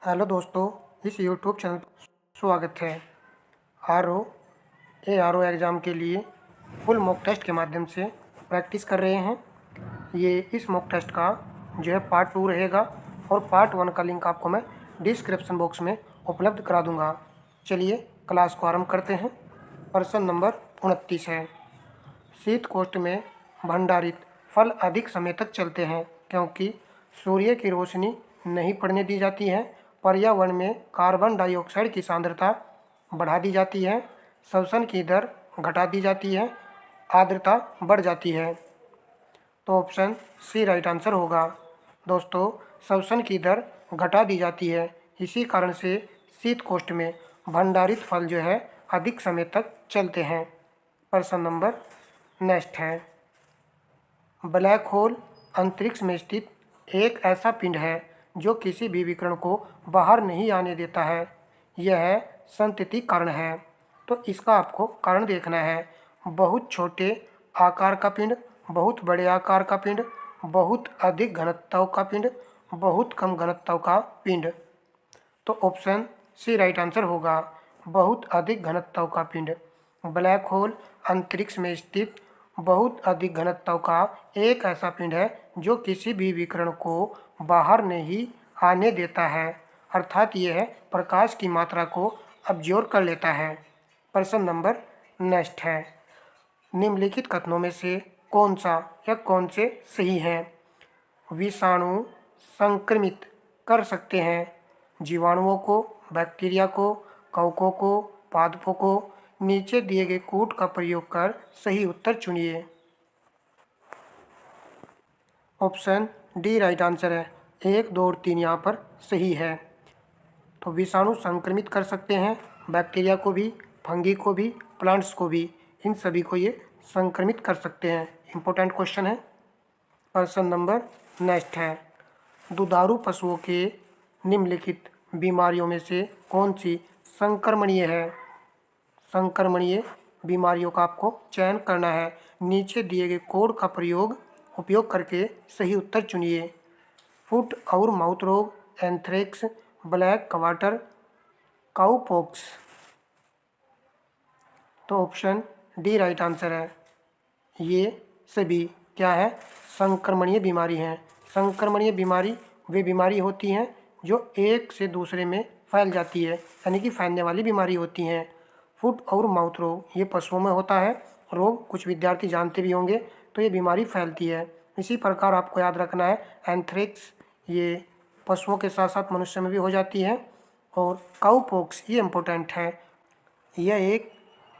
Hello दोस्तों, इस YouTube channel पर स्वागत है। आर ओ एग्ज़ाम के लिए फुल मॉक टेस्ट के माध्यम से प्रैक्टिस कर रहे हैं। ये इस मॉक टेस्ट का जो है पार्ट 2 रहेगा और पार्ट 1 का लिंक आपको मैं डिस्क्रिप्शन बॉक्स में उपलब्ध करा दूंगा। चलिए क्लास को आरंभ करते हैं। प्रश्न नंबर 29 है। शीतकोष्ठ में भंडारित फल अधिक समय तक चलते हैं क्योंकि सूर्य की रोशनी नहीं पड़ने दी जाती है, पर्यावरण में कार्बन डाइऑक्साइड की सांद्रता बढ़ा दी जाती है, श्वसन की दर घटा दी जाती है, आर्द्रता बढ़ जाती है। तो ऑप्शन सी राइट आंसर होगा। दोस्तों, श्वसन की दर घटा दी जाती है, इसी कारण से शीतकोष्ठ में भंडारित फल जो है अधिक समय तक चलते हैं। प्रश्न नंबर नेक्स्ट है। ब्लैक होल अंतरिक्ष में स्थित एक ऐसा पिंड है जो किसी भी विकिरण को बाहर नहीं आने देता है। यह संतति कारण है। तो इसका आपको कारण देखना है। बहुत छोटे आकार का पिंड, बहुत बड़े आकार का पिंड, बहुत अधिक घनत्व का पिंड, बहुत कम घनत्व का पिंड। तो ऑप्शन सी राइट आंसर होगा, बहुत अधिक घनत्व का पिंड। ब्लैक होल अंतरिक्ष में स्थित बहुत अधिक घनत्व का एक ऐसा पिंड है जो किसी भी विकिरण को बाहर नहीं आने देता है, अर्थात यह प्रकाश की मात्रा को अब्जॉर्ब कर लेता है। प्रश्न नंबर नेक्स्ट है। निम्नलिखित कथनों में से कौन सा या कौन से सही हैं? विषाणु संक्रमित कर सकते हैं जीवाणुओं को, बैक्टीरिया को, कवकों को, पादपों को। नीचे दिए गए कूट का प्रयोग कर सही उत्तर चुनिए। ऑप्शन डी राइट आंसर है। 1, 2 और 3 यहाँ पर सही है। तो विषाणु संक्रमित कर सकते हैं बैक्टीरिया को भी, फंगी को भी, प्लांट्स को भी, इन सभी को ये संक्रमित कर सकते हैं। इम्पोर्टेंट क्वेश्चन है। प्रश्न नंबर नेक्स्ट है। दुधारू पशुओं के निम्नलिखित बीमारियों में से कौन सी संक्रमणीय है? संक्रमणीय बीमारियों का आपको चयन करना है। नीचे दिए गए कोड का उपयोग करके सही उत्तर चुनिए। फुट और माउथ रोग, एंथ्रेक्स, ब्लैक क्वार्टर, काउपॉक्स। तो ऑप्शन डी राइट आंसर है। ये सभी क्या है? संक्रमणीय बीमारी हैं। संक्रमणीय बीमारी वे बीमारी होती हैं जो एक से दूसरे में फैल जाती है, यानी कि फैलने वाली बीमारी होती हैं। फुट और माउथ रोग ये पशुओं में होता है रोग, कुछ विद्यार्थी जानते भी होंगे। तो ये बीमारी फैलती है। इसी प्रकार आपको याद रखना है एंथ्रेक्स ये पशुओं के साथ साथ मनुष्य में भी हो जाती है। और काउपॉक्स ये इम्पोर्टेंट है। यह एक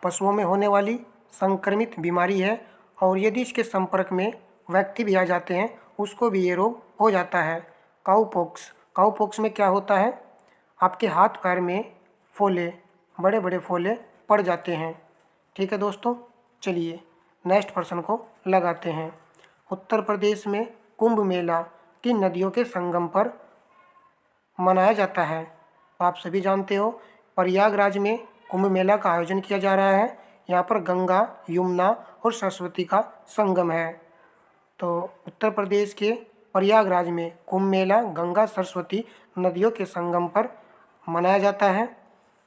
पशुओं में होने वाली संक्रमित बीमारी है और यदि इसके संपर्क में व्यक्ति भी आ जाते हैं उसको भी ये रोग हो जाता है। काउपॉक्स में क्या होता है? आपके हाथ पैर में फोले, बड़े बड़े फोले पड़ जाते हैं। ठीक है दोस्तों, चलिए नेक्स्ट प्रश्न को लगाते हैं। उत्तर प्रदेश में कुंभ मेला किन नदियों के संगम पर मनाया जाता है? आप सभी जानते हो प्रयागराज में कुंभ मेला का आयोजन किया जा रहा है। यहाँ पर गंगा, यमुना और सरस्वती का संगम है। तो उत्तर प्रदेश के प्रयागराज में कुंभ मेला गंगा सरस्वती नदियों के संगम पर मनाया जाता है।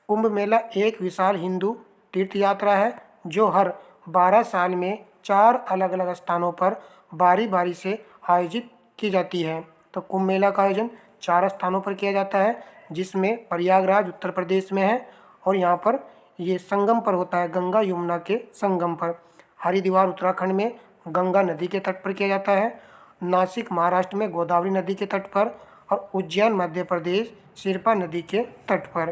कुंभ मेला एक विशाल हिंदू तीर्थ यात्रा है जो हर 12 साल में 4 अलग अलग स्थानों पर बारी बारी से आयोजित की जाती है। तो कुंभ मेला का आयोजन 4 स्थानों पर किया जाता है, जिसमें प्रयागराज उत्तर प्रदेश में है और यहाँ पर ये संगम पर होता है, गंगा यमुना के संगम पर। हरिद्वार उत्तराखंड में गंगा नदी के तट पर किया जाता है, नासिक महाराष्ट्र में गोदावरी नदी के तट पर और उज्जैन मध्य प्रदेश शिरपा नदी के तट पर।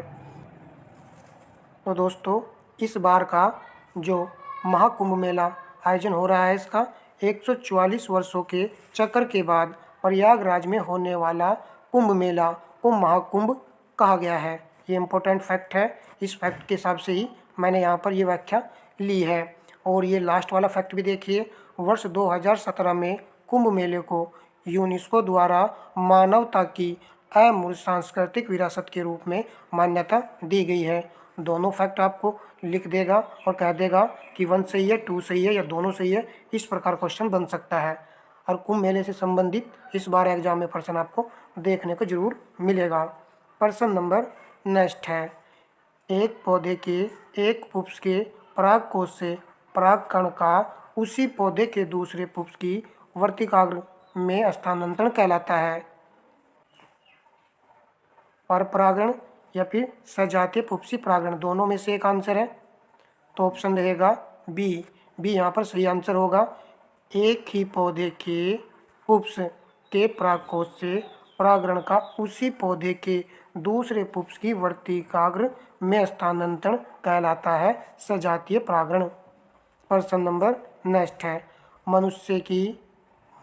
तो दोस्तों, इस बार का जो महाकुंभ मेला आयोजन हो रहा है इसका 144 वर्षों के चक्र के बाद प्रयागराज में होने वाला कुंभ मेला को महाकुंभ कहा गया है। ये इम्पोर्टेंट फैक्ट है। इस फैक्ट के हिसाब से ही मैंने यहाँ पर ये व्याख्या ली है। और ये लास्ट वाला फैक्ट भी देखिए, वर्ष 2017 में कुंभ मेले को यूनेस्को द्वारा मानवता की अमूल्य सांस्कृतिक विरासत के रूप में मान्यता दी गई है। दोनों फैक्ट आपको लिख देगा और कह देगा कि 1 सही है, 2 सही है या दोनों सही है। इस प्रकार क्वेश्चन बन सकता है और कुंभ मेले से संबंधित इस बार एग्जाम में प्रश्न आपको देखने को जरूर मिलेगा। प्रश्न नंबर नेक्स्ट है, एक पौधे के एक पुष्प के परागकोश से परागकण का उसी पौधे के दूसरे पुष्प की वर्तिकाग्र में स्थानांतरण कहलाता है। पर परागण या फिर सजातीय पुष्पी परागण, दोनों में से एक आंसर है। तो ऑप्शन रहेगा बी। बी यहाँ पर सही आंसर होगा। एक ही पौधे के पुष्प के परागकोश से परागण का उसी पौधे के दूसरे पुष्प की वर्तिकाग्र में स्थानांतरण कहलाता है सजातीय परागण। प्रश्न नंबर नेक्स्ट है, मनुष्य की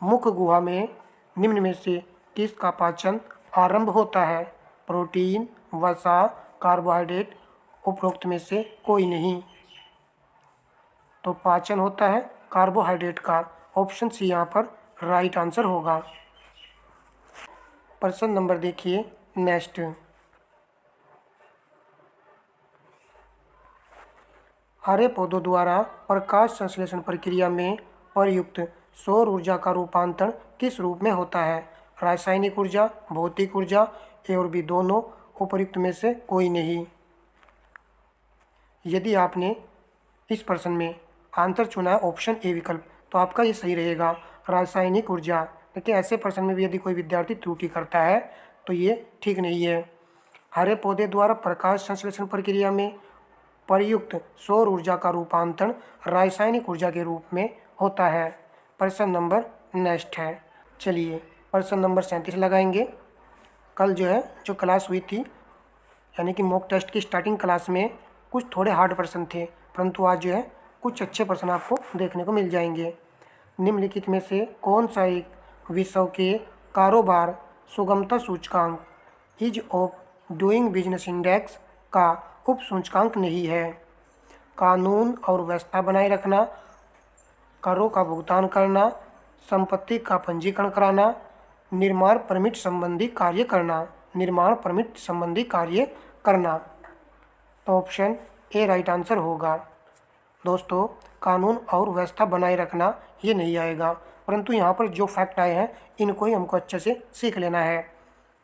मुख गुहा में निम्न में से किसका पाचन आरंभ होता है? प्रोटीन, वसा, कार्बोहाइड्रेट, उपरोक्त में से कोई नहीं। तो पाचन होता है कार्बोहाइड्रेट का। ऑप्शन सी यहाँ पर राइट आंसर होगा। प्रश्न नंबर देखिए नेक्स्ट, हरे पौधों द्वारा प्रकाश संश्लेषण प्रक्रिया में प्रयुक्त सौर ऊर्जा का रूपांतरण किस रूप में होता है? रासायनिक ऊर्जा, भौतिक ऊर्जा, ए और बी दोनों, उपर्युक्त में से कोई नहीं। यदि आपने इस प्रश्न में आंसर चुना है ऑप्शन ए विकल्प, तो आपका ये सही रहेगा, रासायनिक ऊर्जा। देखिए ऐसे प्रश्न में भी यदि कोई विद्यार्थी त्रुटि करता है तो ये ठीक नहीं है। हरे पौधे द्वारा प्रकाश संश्लेषण प्रक्रिया में प्रयुक्त सौर ऊर्जा का रूपांतरण रासायनिक ऊर्जा के रूप में होता है। प्रश्न नंबर नेक्स्ट है, चलिए प्रश्न नंबर 37 लगाएंगे। कल जो क्लास हुई थी, यानी कि मॉक टेस्ट की स्टार्टिंग क्लास में कुछ थोड़े हार्ड प्रश्न थे, परंतु आज कुछ अच्छे प्रश्न आपको देखने को मिल जाएंगे। निम्नलिखित में से कौन सा एक विश्व के कारोबार सुगमता सूचकांक ease of doing business index का उप सूचकांक नहीं है? कानून और व्यवस्था बनाए रखना, करों का भुगतान करना, संपत्ति का पंजीकरण कराना, निर्माण परमिट संबंधी कार्य करना। निर्माण परमिट संबंधी कार्य करना। तो ऑप्शन ए राइट आंसर होगा। दोस्तों, कानून और व्यवस्था बनाए रखना ये नहीं आएगा, परंतु यहाँ पर जो फैक्ट आए हैं इनको ही हमको अच्छे से सीख लेना है।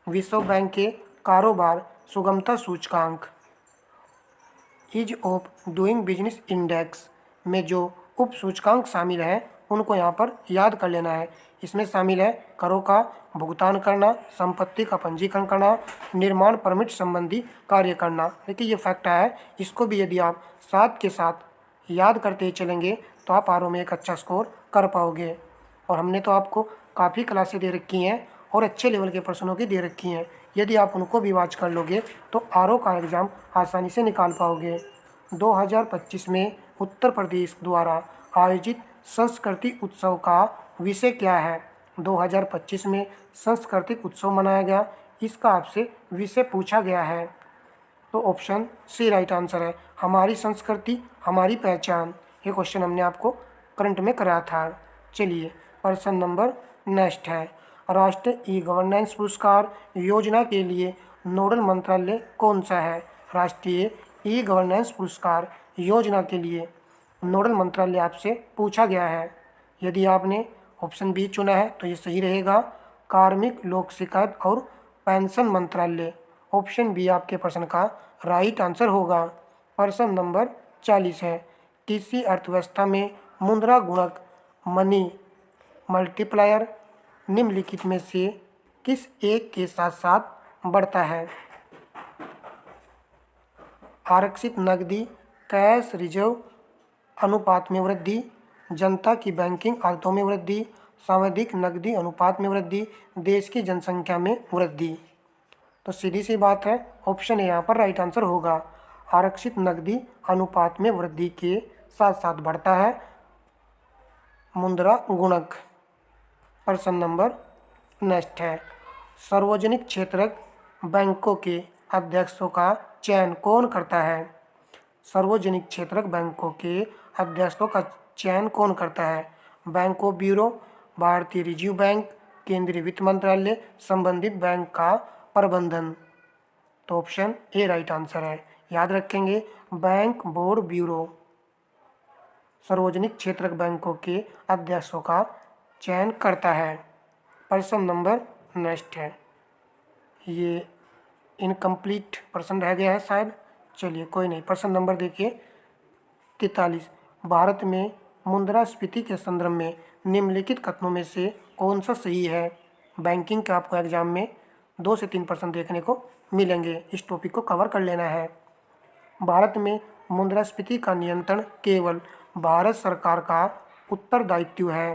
विश्व बैंक के कारोबार सुगमता सूचकांक ease of doing business index में जो उप सूचकांक शामिल हैं उनको यहाँ पर याद कर लेना है। इसमें शामिल है करों का भुगतान करना, संपत्ति का पंजीकरण करना, निर्माण परमिट संबंधी कार्य करना। देखिए ये फैक्ट है, इसको भी यदि आप साथ के साथ याद करते ही चलेंगे तो आप आरओ में एक अच्छा स्कोर कर पाओगे। और हमने तो आपको काफ़ी क्लासें दे रखी हैं और अच्छे लेवल के प्रश्नों की दे रखी हैं। यदि आप उनको भी वॉच कर लोगे तो आरओ का एग्ज़ाम आसानी से निकाल पाओगे। 2025 में उत्तर प्रदेश द्वारा आयोजित सांस्कृतिक उत्सव का विषय क्या है? 2025 में सांस्कृतिक उत्सव मनाया गया, इसका आपसे विषय पूछा गया है। तो ऑप्शन सी राइट आंसर है, हमारी संस्कृति हमारी पहचान। ये क्वेश्चन हमने आपको करंट में कराया था। चलिए प्रश्न नंबर नेक्स्ट है, राष्ट्रीय ई गवर्नेंस पुरस्कार योजना के लिए नोडल मंत्रालय कौन सा है? राष्ट्रीय ई गवर्नेंस पुरस्कार योजना के लिए नोडल मंत्रालय आपसे पूछा गया है। यदि आपने ऑप्शन बी चुना है तो ये सही रहेगा, कार्मिक लोक शिकायत और पेंशन मंत्रालय। ऑप्शन बी आपके प्रश्न का राइट आंसर होगा। प्रश्न नंबर 40 है, किसी अर्थव्यवस्था में मुद्रा गुणक मनी मल्टीप्लायर निम्नलिखित में से किस एक के साथ साथ बढ़ता है? आरक्षित नकदी कैश रिजर्व अनुपात में वृद्धि, जनता की बैंकिंग आदतों में वृद्धि, सावधिक नकदी अनुपात में वृद्धि, देश की जनसंख्या में वृद्धि। तो सीधी सी बात है, ऑप्शन ए यहाँ पर राइट आंसर होगा। आरक्षित नकदी अनुपात में वृद्धि के साथ साथ बढ़ता है मुद्रा गुणक। प्रश्न नंबर नेक्स्ट है, सार्वजनिक क्षेत्रक बैंकों के अध्यक्षों का चयन कौन करता है? सार्वजनिक क्षेत्रक बैंकों के अध्यक्षों का चयन कौन करता है? बैंक ऑफ ब्यूरो, भारतीय रिजर्व बैंक, केंद्रीय वित्त मंत्रालय, संबंधित बैंक का प्रबंधन। तो ऑप्शन ए राइट आंसर है। याद रखेंगे, बैंक बोर्ड ब्यूरो सार्वजनिक क्षेत्रक बैंकों के अध्यक्षों का चयन करता है। प्रश्न नंबर नेक्स्ट है, ये इनकम्प्लीट प्रश्न रह गया है शायद। चलिए कोई नहीं, प्रश्न नंबर देखिए 43। भारत में मुद्रास्फीति के संदर्भ में निम्नलिखित कथनों में से कौन सा सही है। बैंकिंग का आपको एग्जाम में 2 से 3 प्रश्न देखने को मिलेंगे, इस टॉपिक को कवर कर लेना है। भारत में मुद्रास्फीति का नियंत्रण केवल भारत सरकार का उत्तरदायित्व है।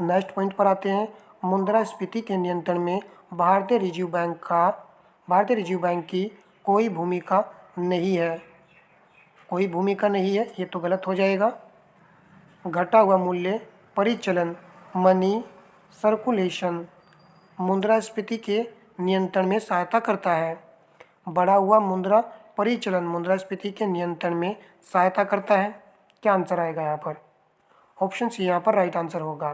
नेक्स्ट पॉइंट पर आते हैं। मुद्रास्फीति के नियंत्रण में भारतीय रिजर्व बैंक की कोई भूमिका नहीं है। कोई भूमिका नहीं है, ये तो गलत हो जाएगा। घटा हुआ मूल्य परिचलन मनी सर्कुलेशन मुद्रास्फीति के नियंत्रण में सहायता करता है। बढ़ा हुआ मुद्रा परिचलन मुद्रास्फीति के नियंत्रण में सहायता करता है। क्या आंसर आएगा यहाँ पर? ऑप्शन सी यहाँ पर राइट आंसर होगा।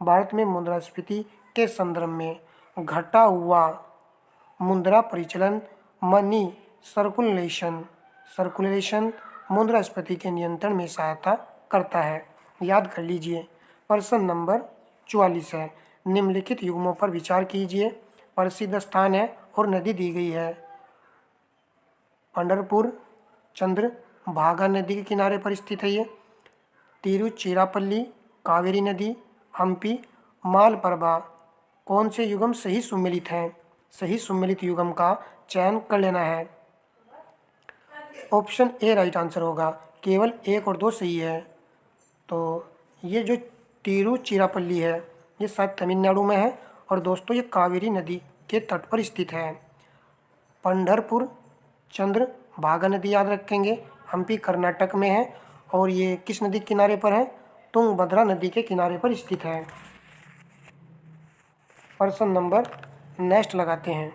भारत में मुद्रास्फीति के संदर्भ में घटा हुआ मुद्रा परिचलन मनी सर्कुलेशन मुद्रास्फीति के नियंत्रण में सहायता करता है। याद कर लीजिए। प्रश्न नंबर 44 है। निम्नलिखित युग्मों पर विचार कीजिए। प्रसिद्ध स्थान है और नदी दी गई है। पंढरपुर चंद्रभागा नदी के किनारे पर स्थित है ये। तिरुचिरापल्ली कावेरी नदी, हम्पी, मालप्रभा। कौन से युग्म सही सुमेलित हैं? सही सुमेलित युग्म का चयन कर लेना है। ऑप्शन ए राइट आंसर होगा। केवल 1 और 2 सही है। तो ये जो तिरुचिरापल्ली है ये शायद तमिलनाडु में है और दोस्तों ये कावेरी नदी के तट पर स्थित है। पंढरपुर चंद्रभागा नदी याद रखेंगे, हम्पी कर्नाटक में है और ये किस नदी के किनारे पर है? तुंगभद्रा नदी के किनारे पर स्थित है। प्रश्न नंबर नेक्स्ट लगाते हैं।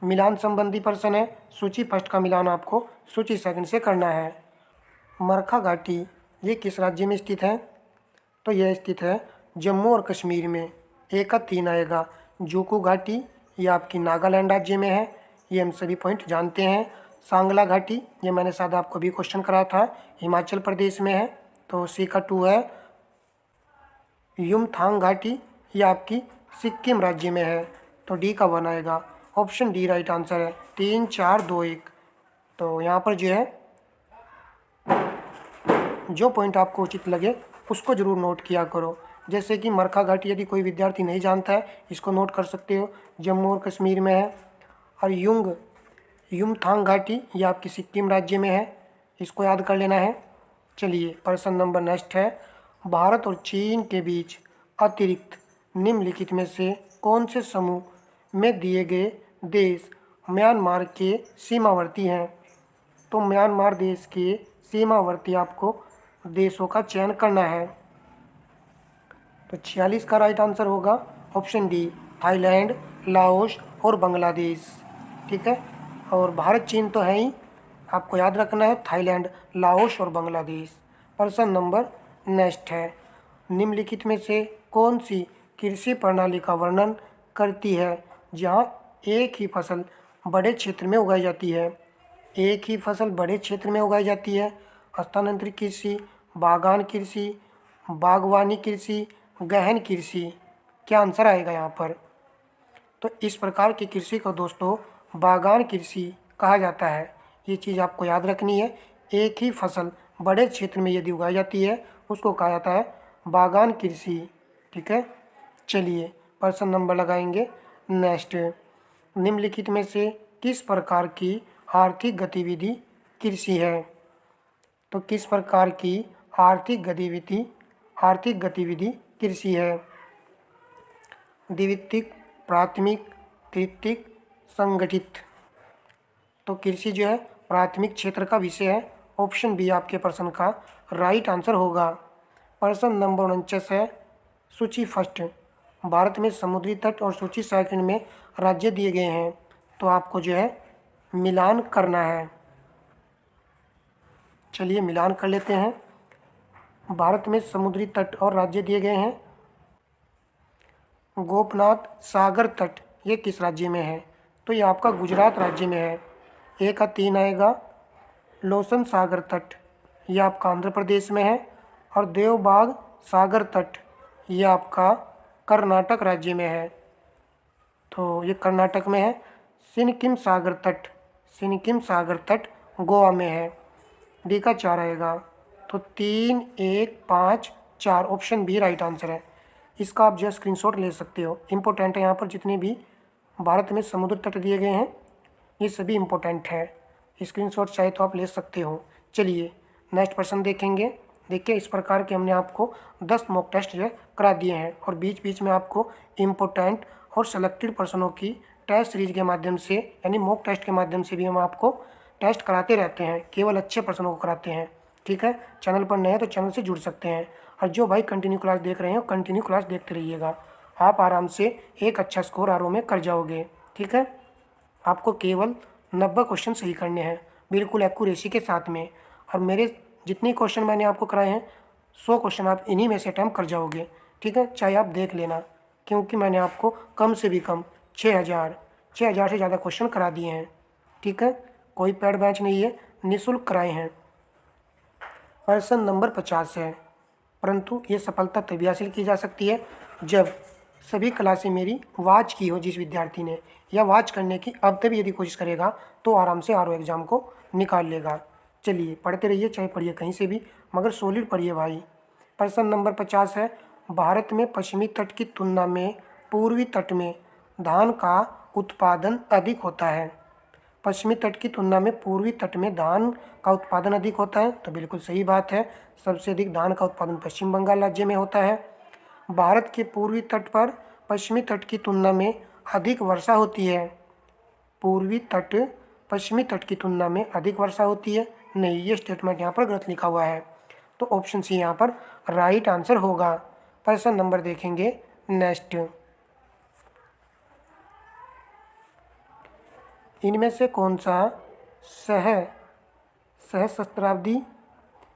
मिलान संबंधी प्रश्न है। सूची फर्स्ट का मिलान आपको सूची सेकंड से करना है। मरखा घाटी ये किस राज्य में स्थित है? तो यह स्थित है जम्मू और कश्मीर में। 1 का 3 आएगा। जोको घाटी ये आपकी नागालैंड राज्य में है, ये हम सभी पॉइंट जानते हैं। सांगला घाटी ये मैंने शायद आपको भी क्वेश्चन करा था, हिमाचल प्रदेश में है, तो सी का 2 है। युमथांग घाटी ये आपकी सिक्किम राज्य में है, तो डी का 1 आएगा। ऑप्शन डी राइट आंसर है। 3 4 2 1। तो यहाँ पर जो है जो पॉइंट आपको उचित लगे उसको ज़रूर नोट किया करो। जैसे कि मरखा घाटी यदि कोई विद्यार्थी नहीं जानता है इसको नोट कर सकते हो, जम्मू और कश्मीर में है। और युमथांग घाटी ये आपकी सिक्किम राज्य में है, इसको याद कर लेना है। चलिए प्रश्न नंबर नेक्स्ट है। भारत और चीन के बीच अतिरिक्त निम्नलिखित में से कौन से समूह में दिए गए देश म्यांमार के सीमावर्ती हैं? तो म्यांमार देश के सीमावर्ती आपको देशों का चयन करना है। तो 46 का राइट आंसर होगा ऑप्शन डी, थाईलैंड, लाओस और बांग्लादेश। ठीक है, और भारत चीन तो है ही, आपको याद रखना है थाईलैंड, लाओस और बांग्लादेश। प्रश्न नंबर नेक्स्ट है। निम्नलिखित में से कौन सी कृषि प्रणाली का वर्णन करती है जहाँ एक ही फसल बड़े क्षेत्र में उगाई जाती है? एक ही फसल बड़े क्षेत्र में उगाई जाती है। स्थानांतरित कृषि, बागान कृषि, बागवानी कृषि, गहन कृषि। क्या आंसर आएगा यहाँ पर? तो इस प्रकार की कृषि को दोस्तों बागान कृषि कहा जाता है। ये चीज़ आपको याद रखनी है। एक ही फसल बड़े क्षेत्र में यदि उगाई जाती है उसको कहा जाता है बागान कृषि। ठीक है, चलिए प्रश्न नंबर लगाएंगे नेक्स्ट। निम्नलिखित में से किस प्रकार की आर्थिक गतिविधि कृषि है? तो किस प्रकार की आर्थिक गतिविधि कृषि है? द्वितीयक, प्राथमिक, तृतीयक, संगठित। तो कृषि जो है प्राथमिक क्षेत्र का विषय है। ऑप्शन बी आपके प्रश्न का राइट आंसर होगा। प्रश्न नंबर 49 है। सूची फर्स्ट। भारत में समुद्री तट और सूची सेकंड में राज्य दिए गए हैं, तो आपको जो है मिलान करना है। चलिए मिलान कर लेते हैं। भारत में समुद्री तट और राज्य दिए गए हैं। गोपनाथ सागर तट ये किस राज्य में है? तो ये आपका गुजरात राज्य में है। 1 का 3 आएगा। लोसन सागर तट ये आपका आंध्र प्रदेश में है और देवबाग सागर तट ये आपका कर्नाटक राज्य में है। तो ये कर्नाटक में है। सिनकिम सागर तट गोवा में है। डी का 4 आएगा। तो 3, 1, 5, 4 ऑप्शन बी राइट आंसर है। इसका आप जो स्क्रीनशॉट ले सकते हो। इम्पोर्टेंट है यहाँ पर जितने भी भारत में समुद्र तट दिए गए हैं ये सभी इम्पोर्टेंट है। स्क्रीनशॉट चाहे तो आप ले सकते हो। चलिए नेक्स्ट प्रश्न देखेंगे। देखिए इस प्रकार के हमने आपको 10 मॉक टेस्ट जो है करा दिए हैं और बीच बीच में आपको इम्पोर्टेंट और सेलेक्टेड प्रश्नों की टेस्ट सीरीज के माध्यम से यानी मॉक टेस्ट के माध्यम से भी हम आपको टेस्ट कराते रहते हैं। केवल अच्छे प्रश्नों को कराते हैं। ठीक है, चैनल पर नए हैं तो चैनल से जुड़ सकते हैं और जो भाई कंटिन्यू क्लास देख रहे हैं कंटिन्यू क्लास देखते रहिएगा। आप आराम से एक अच्छा स्कोर आरओ में कर जाओगे। ठीक है, आपको केवल 90 क्वेश्चन सही करने हैं बिल्कुल एक्यूरेसी के साथ में। और मेरे जितने क्वेश्चन मैंने आपको कराए हैं 100 क्वेश्चन आप इन्हीं में से अटैम्प्ट कर जाओगे। ठीक है, चाहे आप देख लेना, क्योंकि मैंने आपको कम से भी कम 6000 से ज़्यादा क्वेश्चन करा दिए हैं। ठीक है, कोई पेड बैच नहीं है, निःशुल्क कराए हैं। प्रश्न नंबर 50 है। परंतु ये सफलता तभी हासिल की जा सकती है जब सभी क्लासें मेरी वॉच की हो। जिस विद्यार्थी ने या वॉच करने की अब तक यदि कोशिश करेगा तो आराम से आरओ एग्ज़ाम को निकाल लेगा। चलिए पढ़ते रहिए, चाहे पढ़िए कहीं से भी, मगर सॉलिड पढ़िए भाई। प्रश्न नंबर 50 है। भारत में पश्चिमी तट की तुलना में पूर्वी तट में धान का उत्पादन अधिक होता है। पश्चिमी तट की तुलना में पूर्वी तट में धान का उत्पादन अधिक होता है, तो बिल्कुल सही बात है। सबसे अधिक धान का उत्पादन पश्चिम बंगाल राज्य में होता है। भारत के पूर्वी तट पर पश्चिमी तट की तुलना में अधिक वर्षा होती है। पूर्वी तट पश्चिमी तट की तुलना में अधिक वर्षा होती है। नहीं, ये स्टेटमेंट यहाँ पर गलत लिखा हुआ है, तो ऑप्शन सी यहाँ पर राइट आंसर होगा। प्रश्न नंबर देखेंगे नेक्स्ट। इनमें से कौन सा सहस्त्राब्दी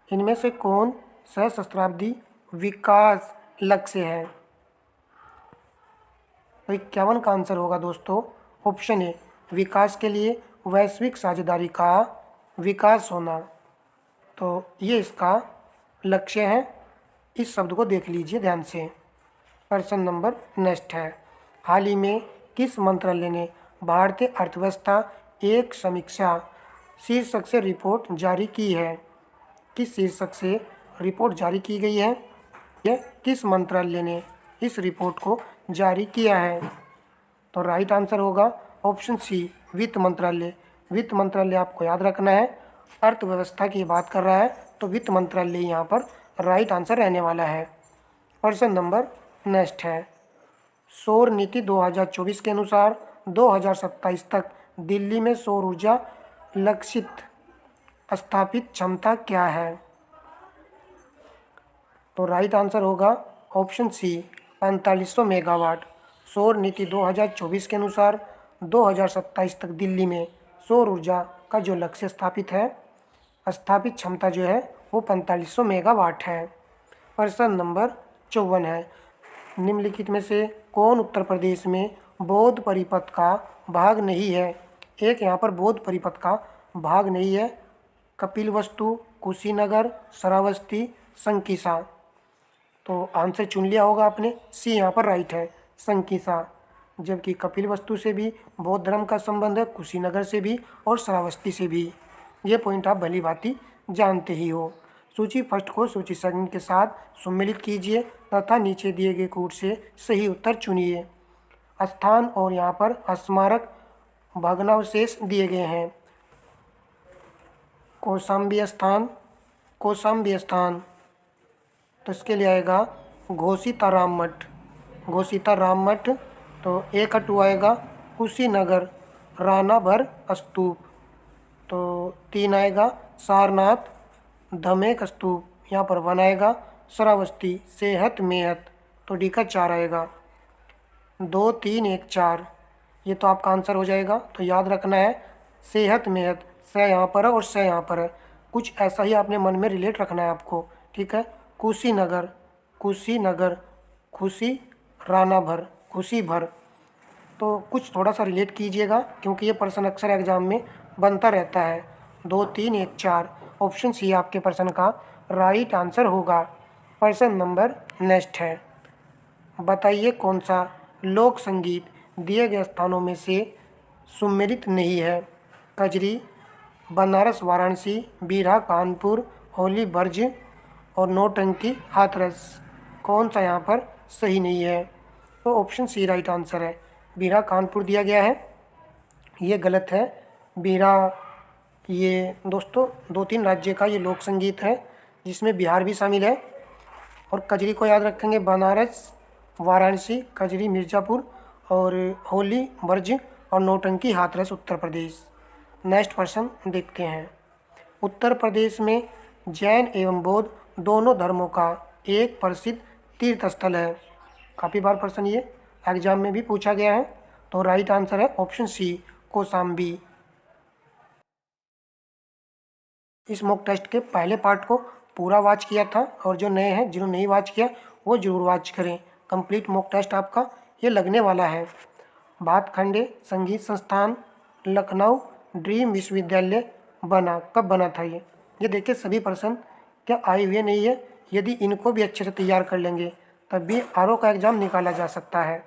इनमें से कौन सहस्त्राब्दी विकास लक्ष्य है? तो 51 का आंसर होगा दोस्तों ऑप्शन ए, विकास के लिए वैश्विक साझेदारी का विकास होना। तो ये इसका लक्ष्य है। इस शब्द को देख लीजिए ध्यान से। प्रश्न नंबर नेक्स्ट है। हाल ही में किस मंत्रालय ने भारतीय अर्थव्यवस्था एक समीक्षा शीर्षक से रिपोर्ट जारी की है? किस शीर्षक से रिपोर्ट जारी की गई है? यह किस मंत्रालय ने इस रिपोर्ट को जारी किया है? तो राइट आंसर होगा ऑप्शन सी, वित्त मंत्रालय। वित्त मंत्रालय आपको याद रखना है। अर्थव्यवस्था की बात कर रहा है तो वित्त मंत्रालय यहाँ पर राइट आंसर रहने वाला है। प्रश्न नंबर नेक्स्ट है। सौर नीति 2024 के अनुसार 2027 तक दिल्ली में सौर ऊर्जा लक्षित स्थापित क्षमता क्या है? तो राइट आंसर होगा ऑप्शन सी, 4500 मेगावाट। सौर नीति 2024 के अनुसार 2027 तक दिल्ली में सौर ऊर्जा का जो लक्ष्य स्थापित क्षमता जो है वो 4500 मेगावाट है। प्रश्न नंबर 54 है। निम्नलिखित में से कौन उत्तर प्रदेश में बौद्ध परिपथ का भाग नहीं है? एक यहाँ पर बौद्ध परिपथ का भाग नहीं है। कपिलवस्तु, कुशीनगर, श्रावस्ती, संकिसा। तो आंसर चुन लिया होगा आपने। सी यहाँ पर राइट है, संकिसा। जबकि कपिलवस्तु से भी बौद्ध धर्म का संबंध है, कुशीनगर से भी और श्रावस्ती से भी। ये पॉइंट आप भली भांति जानते ही हो। सूची फर्स्ट को सूची सेकंड के साथ सम्मिलित कीजिए तथा नीचे दिए गए कूट से सही उत्तर चुनिए। स्थान और यहाँ पर स्मारक भग्नावशेष दिए गए हैं। कौशाम्बी स्थान, तो इसके लिए आएगा घोषिताराम मठ। तो 1 2 आएगा कुशीनगर राणा भर स्तूप। तो 3 आएगा सारनाथ धमेक स्तूप, यहाँ पर 1 आएगा श्रावस्ती सेहत मेहत। तो डी का 4 आएगा। 2 3 1 4 ये तो आपका आंसर हो जाएगा। तो याद रखना है सेहत मेहत, स यहाँ पर है और स यहाँ पर है। कुछ ऐसा ही आपने मन में रिलेट रखना है आपको। ठीक है, कुशीनगर, खुशी राणा भर, खुशी भर। तो कुछ थोड़ा सा रिलेट कीजिएगा क्योंकि ये प्रश्न अक्सर एग्जाम में बनता रहता है। 2 3 1 4 ऑप्शन सी आपके प्रश्न का राइट आंसर होगा। प्रश्न नंबर नेक्स्ट है। बताइए कौन सा लोक संगीत दिए गए स्थानों में से सुमेलित नहीं है। कजरी, बनारस वाराणसी, बीरा कानपुर, होली ब्रज और नौटंकी हाथरस, कौन सा यहाँ पर सही नहीं है? तो ऑप्शन सी राइट आंसर है। बीरा कानपुर दिया गया है, ये गलत है। बीरा ये दोस्तों 2-3 राज्य का ये लोक संगीत है जिसमें बिहार भी शामिल है। और कजरी को याद रखेंगे, बनारस वाराणसी, कजरी मिर्ज़ापुर और होली ब्रज और नौटंकी हाथरस उत्तर प्रदेश। नेक्स्ट प्रश्न देखते हैं। उत्तर प्रदेश में जैन एवं बौद्ध दोनों धर्मों का एक प्रसिद्ध तीर्थ स्थल है। काफ़ी बार प्रश्न ये एग्जाम में भी पूछा गया है। तो राइट आंसर है ऑप्शन सी कौशाम्बी। इस मॉक टेस्ट के पहले पार्ट को पूरा वॉच किया था और जो नए हैं जिन्होंने नहीं वॉच किया वो ज़रूर वॉच करें। कंप्लीट मॉक टेस्ट आपका ये लगने वाला है। भातखंडे संगीत संस्थान लखनऊ ड्रीम विश्वविद्यालय बना कब बना था? ये देखिए सभी प्रश्न क्या आए हुए नहीं है। यदि इनको भी अच्छे से तैयार कर लेंगे तब भी आरओ का एग्ज़ाम निकाला जा सकता है।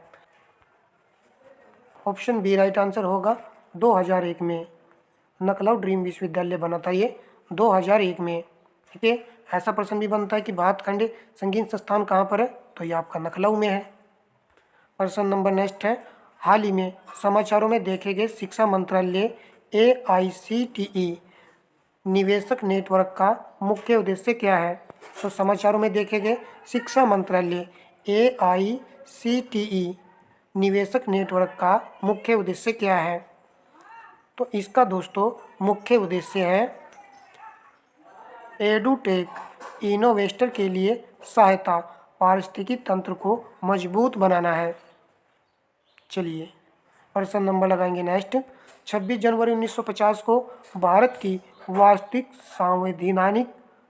ऑप्शन बी राइट आंसर होगा 2001 में लखनऊ ड्रीम विश्वविद्यालय बना था ये 2001 में। ठीक है, ऐसा प्रश्न भी बनता है कि भातखंडे संगीत संस्थान कहाँ पर है? तो ये आपका लखनऊ में है। प्रश्न नंबर नेक्स्ट है, हाल ही में समाचारों में देखे गए शिक्षा मंत्रालय AICTE निवेशक नेटवर्क का मुख्य उद्देश्य क्या है? तो समाचारों में देखे गए शिक्षा मंत्रालय AICTE निवेशक नेटवर्क का मुख्य उद्देश्य क्या है? तो इसका दोस्तों मुख्य उद्देश्य है एडुटेक इनोवेस्टर के लिए सहायता, पारिस्थितिकी तंत्र को मजबूत बनाना है। चलिए प्रश्न नंबर लगाएंगे नेक्स्ट। 26 जनवरी 1950 को भारत की वास्तविक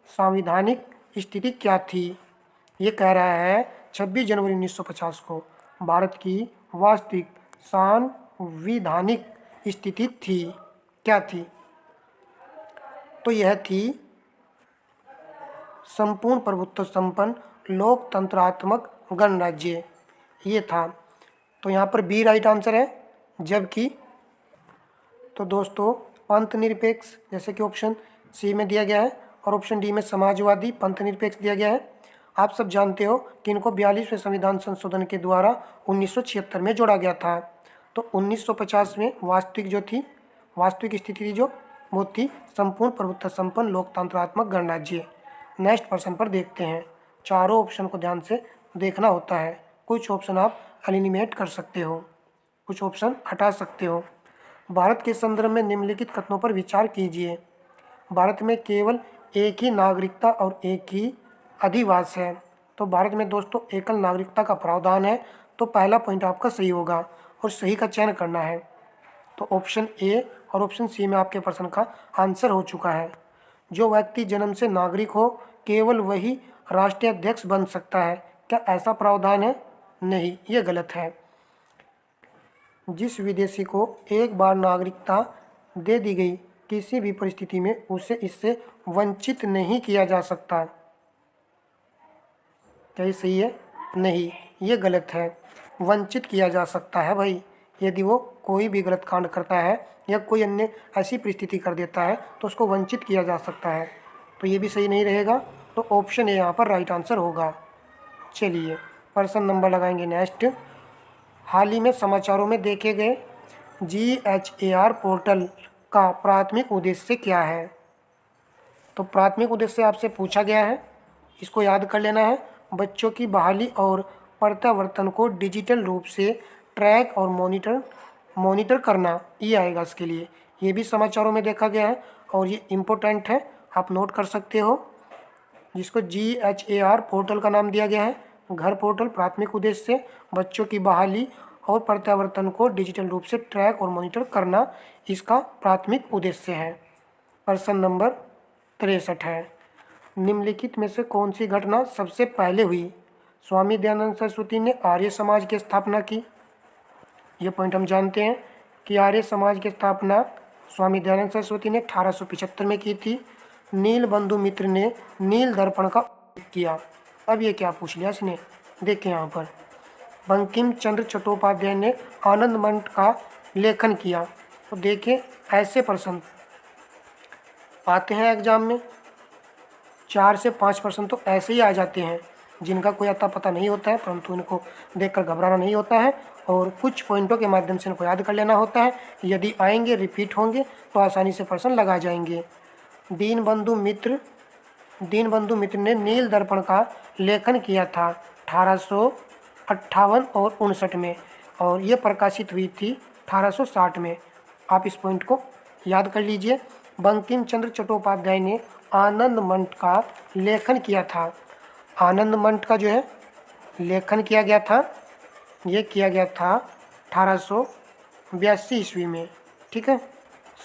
संवैधानिक स्थिति क्या थी? ये कह रहा है 26 जनवरी 1950 को भारत की वास्तविक संवैधानिक स्थिति थी, क्या थी? तो यह थी संपूर्ण प्रभुत्व संपन्न लोकतंत्रात्मक गणराज्य, ये था। तो यहाँ पर बी राइट आंसर है। जबकि तो दोस्तों पंथ निरपेक्ष जैसे कि ऑप्शन सी में दिया गया है और ऑप्शन डी में समाजवादी पंथ निरपेक्ष दिया गया है। आप सब जानते हो कि इनको 42वें संविधान संशोधन के द्वारा 1976 में जोड़ा गया था। तो 1950 में वास्तविक स्थिति थी जो वो थी संपूर्ण प्रभुत्व संपन्न लोकतंत्रात्मक गणराज्य। नेक्स्ट प्रश्न पर देखते हैं। चारों ऑप्शन को ध्यान से देखना होता है। कुछ ऑप्शन आप एलिमिनेट कर सकते हो, कुछ ऑप्शन हटा सकते हो। भारत के संदर्भ में निम्नलिखित कथनों पर विचार कीजिए। भारत में केवल एक ही नागरिकता और एक ही अधिवास है। तो भारत में दोस्तों एकल नागरिकता का प्रावधान है। तो पहला पॉइंट आपका सही होगा और सही का चयन करना है। तो ऑप्शन ए और ऑप्शन सी में आपके प्रश्न का आंसर हो चुका है। जो व्यक्ति जन्म से नागरिक हो केवल वही राष्ट्रीय अध्यक्ष बन सकता है। क्या ऐसा प्रावधान है? नहीं, ये गलत है। जिस विदेशी को एक बार नागरिकता दे दी गई किसी भी परिस्थिति में उसे इससे वंचित नहीं किया जा सकता। क्या ये सही है? नहीं, ये गलत है। वंचित किया जा सकता है भाई, यदि वो कोई भी गलत कांड करता है या कोई अन्य ऐसी परिस्थिति कर देता है तो उसको वंचित किया जा सकता है। तो ये भी सही नहीं रहेगा। तो ऑप्शन ए यहाँ पर राइट आंसर होगा। चलिए प्रश्न नंबर लगाएंगे नेक्स्ट। हाल ही में समाचारों में देखे गए GHAR पोर्टल का प्राथमिक उद्देश्य क्या है? तो प्राथमिक उद्देश्य आपसे पूछा गया है, इसको याद कर लेना है। बच्चों की बहाली और प्रत्यावर्तन को डिजिटल रूप से ट्रैक और मॉनिटर करना, ये आएगा इसके लिए। ये भी समाचारों में देखा गया है और ये इम्पोर्टेंट है, आप नोट कर सकते हो। जिसको GHAR पोर्टल का नाम दिया गया है, घर पोर्टल प्राथमिक उद्देश्य बच्चों की बहाली और प्रत्यावर्तन को डिजिटल रूप से ट्रैक और मॉनिटर करना इसका प्राथमिक उद्देश्य है। प्रश्न नंबर 63 है, निम्नलिखित में से कौन सी घटना सबसे पहले हुई? स्वामी दयानंद सरस्वती ने आर्य समाज की स्थापना की। ये पॉइंट हम जानते हैं कि आर्य समाज की स्थापना स्वामी दयानंद सरस्वती ने 1875 में की थी। नील बंधु मित्र ने नील दर्पण का उल्लेख किया। अब ये क्या पूछ लिया इसने, देखें यहाँ पर बंकिम चंद्र चट्टोपाध्याय ने आनंद मंठ का लेखन किया। तो देखिए ऐसे प्रश्न आते हैं एग्जाम में, 4 से 5 प्रश्न तो ऐसे ही आ जाते हैं जिनका कोई अता पता नहीं होता है, परंतु इनको देखकर घबराना नहीं होता है और कुछ पॉइंटों के माध्यम से इनको याद कर लेना होता है। यदि आएंगे, रिपीट होंगे तो आसानी से प्रश्न लगा जाएंगे। दीनबंधु मित्र ने नील दर्पण का लेखन किया था 1858 और 59 में, और ये प्रकाशित हुई थी 1860 में। आप इस पॉइंट को याद कर लीजिए। बंकिम चंद्र चट्टोपाध्याय ने आनंद मंठ का लेखन किया था। आनंद मंठ का जो है लेखन किया गया था, ये किया गया था 1882 ईस्वी में। ठीक है।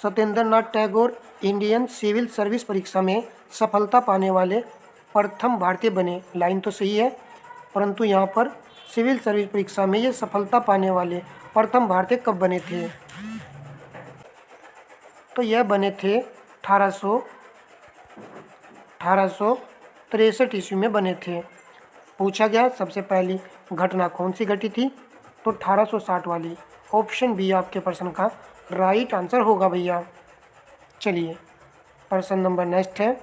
Satyendra Nath Tagore Indian civil service परीक्षा में सफलता पाने वाले प्रथम भारतीय बने। लाइन तो सही है, परंतु यहाँ पर सिविल सर्विस परीक्षा में ये सफलता पाने वाले प्रथम भारतीय कब बने थे? तो यह बने थे 1863 ईस्वी में बने थे। पूछा गया सबसे पहली घटना कौन सी घटी थी? तो 1860 वाली। ऑप्शन बी आपके प्रश्न का राइट आंसर होगा भैया। चलिए प्रश्न नंबर नेक्स्ट है,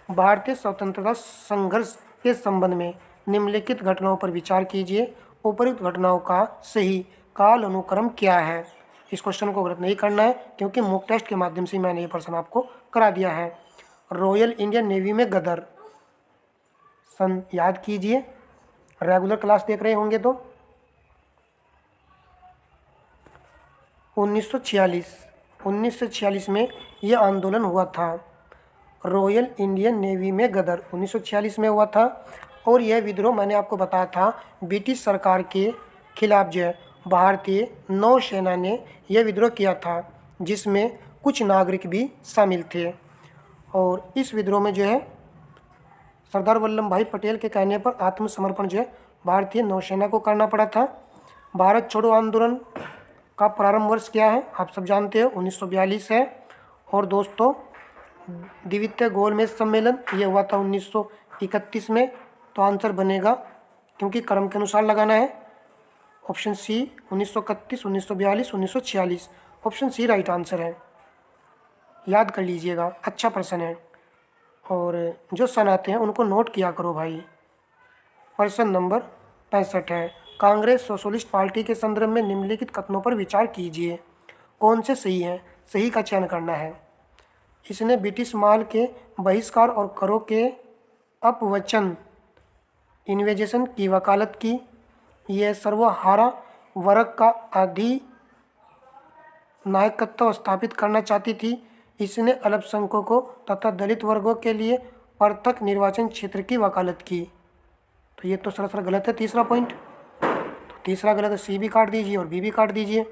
भारतीय स्वतंत्रता संघर्ष के संबंध में निम्नलिखित घटनाओं पर विचार कीजिए। उपयुक्त घटनाओं का सही काल अनुक्रम क्या है? इस क्वेश्चन को गलत नहीं करना है क्योंकि मॉक टेस्ट के माध्यम से मैंने ये प्रश्न आपको करा दिया है। रॉयल इंडियन नेवी में गदर सन याद कीजिए, रेगुलर क्लास देख रहे होंगे तो 1946 में ये आंदोलन हुआ था। रॉयल इंडियन नेवी में गदर 1946 में हुआ था। और यह विद्रोह मैंने आपको बताया था ब्रिटिश सरकार के खिलाफ जो है भारतीय नौसेना ने यह विद्रोह किया था, जिसमें कुछ नागरिक भी शामिल थे। और इस विद्रोह में जो है सरदार वल्लभ भाई पटेल के कहने पर आत्मसमर्पण जो है भारतीय नौसेना को करना पड़ा था। भारत छोड़ो आंदोलन का प्रारंभ वर्ष क्या है? आप सब जानते हो 1942 है। और दोस्तों द्वितीय गोलमेज सम्मेलन ये हुआ था 1931 में। तो आंसर बनेगा, क्योंकि क्रम के अनुसार लगाना है, option C 1931, 1942, 1946। Option C right answer है, याद कर लीजिएगा। अच्छा प्रश्न है और जो सन आते हैं उनको नोट किया करो भाई। प्रश्न नंबर 65 है, कांग्रेस सोशलिस्ट पार्टी के संदर्भ में निम्नलिखित कथनों पर विचार कीजिए। कौन से सही हैं? सही का चयन करना है। इसने ब्रिटिश माल के बहिष्कार और करों के अपवचन इन्वेजेशन की वकालत की। यह सर्वहारा वर्ग का अधिनायकत्व स्थापित करना चाहती थी। इसने अल्पसंख्यकों तथा दलित वर्गों के लिए पृथक निर्वाचन क्षेत्र की वकालत की। तो ये तो सरासर गलत है तीसरा पॉइंट। तो तीसरा गलत है, सी भी काट दीजिए और बी भी काट दीजिए।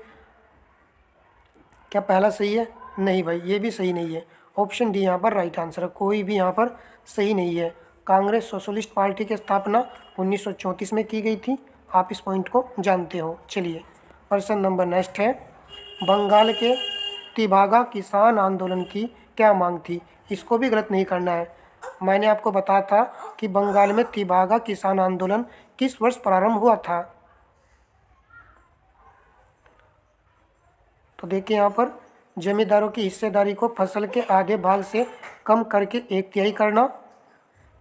क्या पहला सही है? नहीं भाई, ये भी सही नहीं है। ऑप्शन डी यहाँ पर राइट आंसर है, कोई भी यहाँ पर सही नहीं है। कांग्रेस सोशलिस्ट पार्टी की स्थापना 1934 में की गई थी। आप इस पॉइंट को जानते हो। चलिए प्रश्न नंबर नेक्स्ट है, बंगाल के तिभागा किसान आंदोलन की क्या मांग थी? इसको भी गलत नहीं करना है। मैंने आपको बताया था कि बंगाल में तिभागा किसान आंदोलन किस वर्ष प्रारंभ हुआ था। तो देखिए यहाँ पर जमींदारों की हिस्सेदारी को फसल के आधे भाग से कम करके 1/3 करना,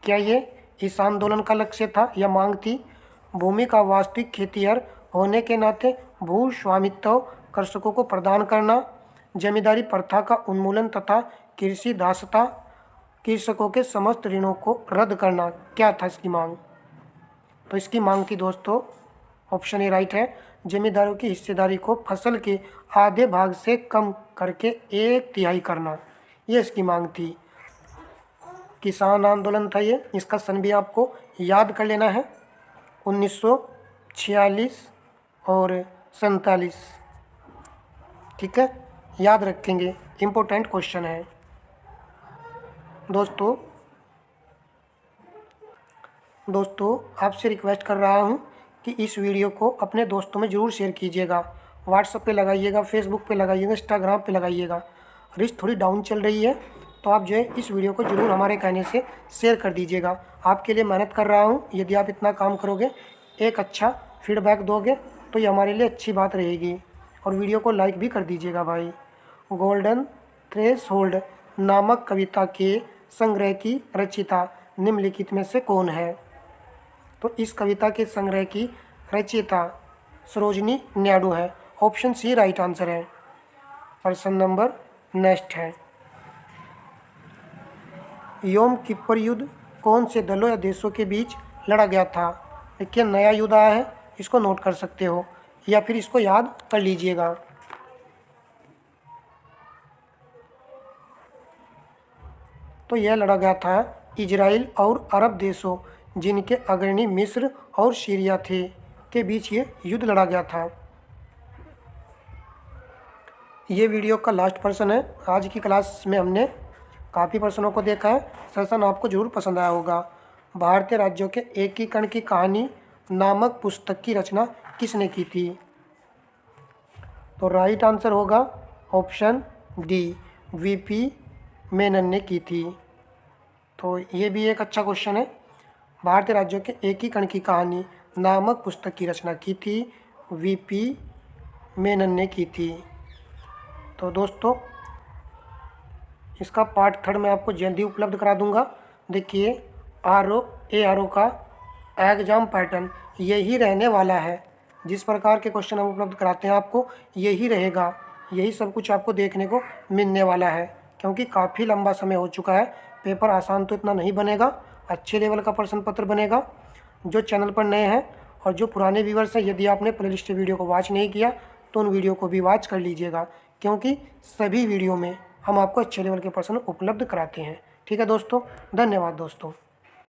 क्या ये इस आंदोलन का लक्ष्य था या मांग थी? भूमि का वास्तविक खेतिहर होने के नाते भू स्वामित्व कृषकों को प्रदान करना, जमींदारी प्रथा का उन्मूलन तथा कृषि दासता, कृषकों के समस्त ऋणों को रद्द करना, क्या था इसकी मांग? तो इसकी मांग थी दोस्तों, ऑप्शन ए राइट है, जमींदारों की हिस्सेदारी को फसल के आधे भाग से कम करके 1/3 करना, ये इसकी मांग थी। किसान आंदोलन था ये। इसका सन भी आपको याद कर लेना है, 1946 और 47। ठीक है, याद रखेंगे, इम्पोर्टेंट क्वेश्चन है। दोस्तों आपसे रिक्वेस्ट कर रहा हूँ कि इस वीडियो को अपने दोस्तों में ज़रूर शेयर कीजिएगा। व्हाट्सएप पे लगाइएगा, फेसबुक पे लगाइएगा, इंस्टाग्राम पे लगाइएगा। रिच थोड़ी डाउन चल रही है, तो आप जो है इस वीडियो को ज़रूर हमारे कहने से शेयर कर दीजिएगा। आपके लिए मेहनत कर रहा हूँ। यदि आप इतना काम करोगे, एक अच्छा फीडबैक दोगे तो ये हमारे लिए अच्छी बात रहेगी। और वीडियो को लाइक भी कर दीजिएगा भाई। गोल्डन थ्रेशोल्ड नामक कविता के संग्रह की रचयिता निम्नलिखित में से कौन है? तो इस कविता के संग्रह की रचयिता सरोजिनी नायडू है। ऑप्शन सी राइट आंसर है। प्रश्न नंबर नेक्स्ट है, योम किप्पर युद्ध कौन से दलों या देशों के बीच लड़ा गया था? देखिए नया युद्ध आया है, इसको नोट कर सकते हो या फिर इसको याद कर लीजिएगा। तो यह लड़ा गया था इजराइल और अरब देशों, जिनके अग्रणी मिस्र और सीरिया थे, के बीच ये युद्ध लड़ा गया था। ये वीडियो का लास्ट पर्सन है। आज की क्लास में हमने काफ़ी पर्सनों को देखा है। सेशन आपको जरूर पसंद आया होगा। भारतीय राज्यों के एकीकरण की कहानी नामक पुस्तक की रचना किसने की थी? तो राइट आंसर होगा ऑप्शन डी, वीपी मेनन ने की थी। तो ये भी एक अच्छा क्वेश्चन है। भारतीय राज्यों के एकीकरण की कहानी नामक पुस्तक की रचना की थी वीपी मेनन ने की थी। तो दोस्तों इसका पार्ट 3 मैं आपको जल्दी उपलब्ध करा दूंगा। देखिए आर ओ का एग्जाम पैटर्न यही रहने वाला है। जिस प्रकार के क्वेश्चन हम उपलब्ध कराते हैं आपको यही रहेगा, यही सब कुछ आपको देखने को मिलने वाला है। क्योंकि काफ़ी लंबा समय हो चुका है, पेपर आसान तो इतना नहीं बनेगा, अच्छे लेवल का प्रश्न पत्र बनेगा। जो चैनल पर नए हैं और जो पुराने व्यूअर्स हैं, यदि आपने प्लेलिस्ट वीडियो को वॉच नहीं किया तो उन वीडियो को भी वॉच कर लीजिएगा, क्योंकि सभी वीडियो में हम आपको अच्छे लेवल के प्रश्न उपलब्ध कराते हैं। ठीक है दोस्तों, धन्यवाद दोस्तों।